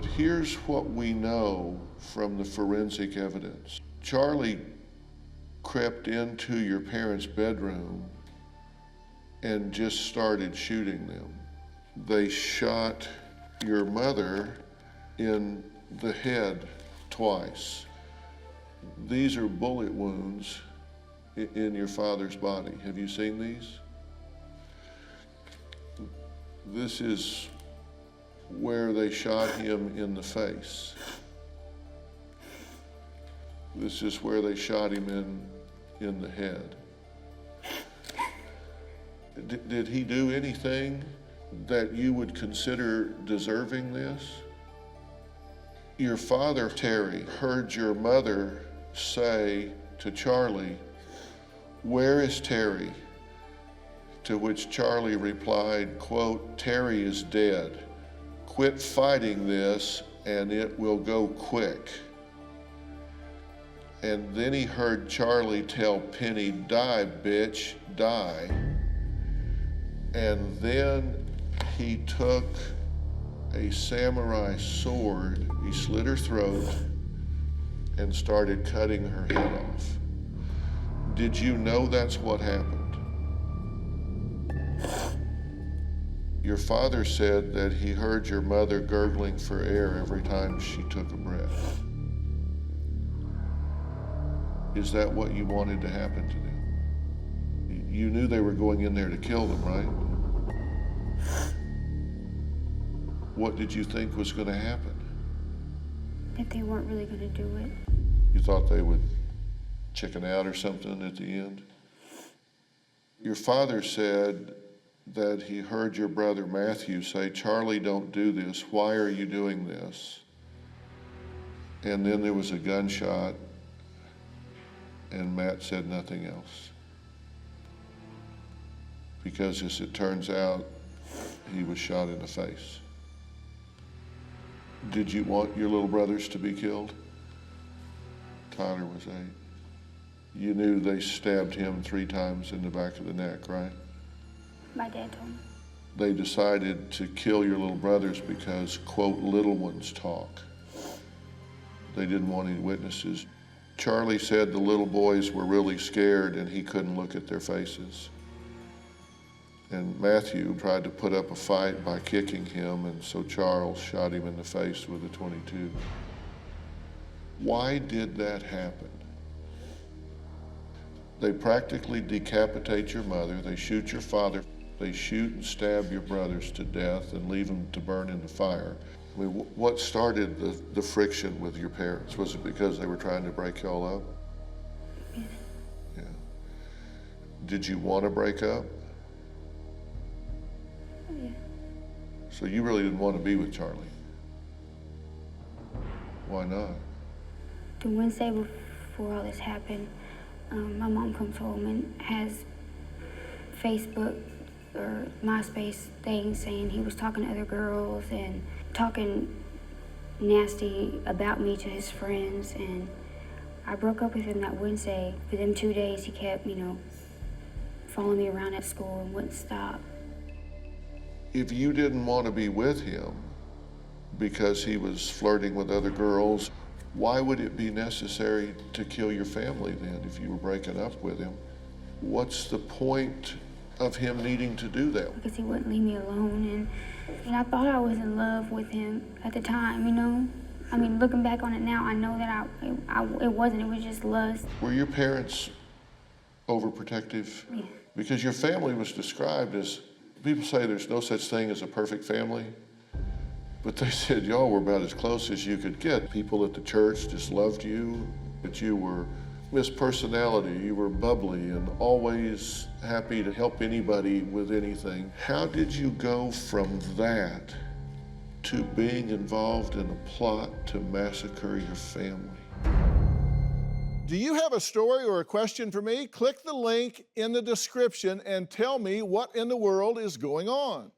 But here's what we know from the forensic evidence. Charlie crept into your parents' bedroom and just started shooting them. They shot your mother in the head twice. These are bullet wounds in your father's body. Have you seen these? This is where they shot him in the face. This is where they shot him in the head. Did he do anything that you would consider deserving this? Your father, Terry, heard your mother say to Charlie, "Where is Terry?" To which Charlie replied, quote, "Terry is dead. Quit fighting this and it will go quick." And then he heard Charlie tell Penny, "Die, bitch, die." And then he took a samurai sword, he slit her throat and started cutting her head off. Did you know that's what happened? Your father said that he heard your mother gurgling for air every time she took a breath. Is that what you wanted to happen to them? You knew they were going in there to kill them, right? What did you think was going to happen? That they weren't really going to do it. You thought they would chicken out or something at the end? Your father said that he heard your brother Matthew say, "Charlie, don't do this. Why are you doing this?" And then there was a gunshot, and Matt said nothing else. Because as it turns out, he was shot in the face. Did you want your little brothers to be killed? Tyler was 8. You knew they stabbed him 3 times in the back of the neck, right? My dad told me. They decided to kill your little brothers because, quote, little ones talk. They didn't want any witnesses. Charlie said the little boys were really scared and he couldn't look at their faces. And Matthew tried to put up a fight by kicking him, and so Charles shot him in the face with a .22. Why did that happen? They practically decapitate your mother, they shoot your father, they shoot and stab your brothers to death and leave them to burn in the fire. I mean, what started the friction with your parents? Was it because they were trying to break y'all up? Yeah. Yeah. Did you want to break up? Yeah. So you really didn't want to be with Charlie? Why not? The Wednesday before all this happened, my mom comes home and has Facebook or MySpace things saying he was talking to other girls and talking nasty about me to his friends. And I broke up with him that Wednesday. For them 2 days, he kept, following me around at school and wouldn't stop. If you didn't want to be with him because he was flirting with other girls, why would it be necessary to kill your family then if you were breaking up with him? What's the point of him needing to do that? Because he wouldn't leave me alone, and I thought I was in love with him at the time, I mean, looking back on it now, I know that it wasn't, it was just lust. Were your parents overprotective? Yeah. Because your family was described as, people say there's no such thing as a perfect family, but they said y'all were about as close as you could get. People at the church just loved you, that you were Miss Personality, you were bubbly and always happy to help anybody with anything. How did you go from that to being involved in a plot to massacre your family? Do you have a story or a question for me? Click the link in the description and tell me what in the world is going on.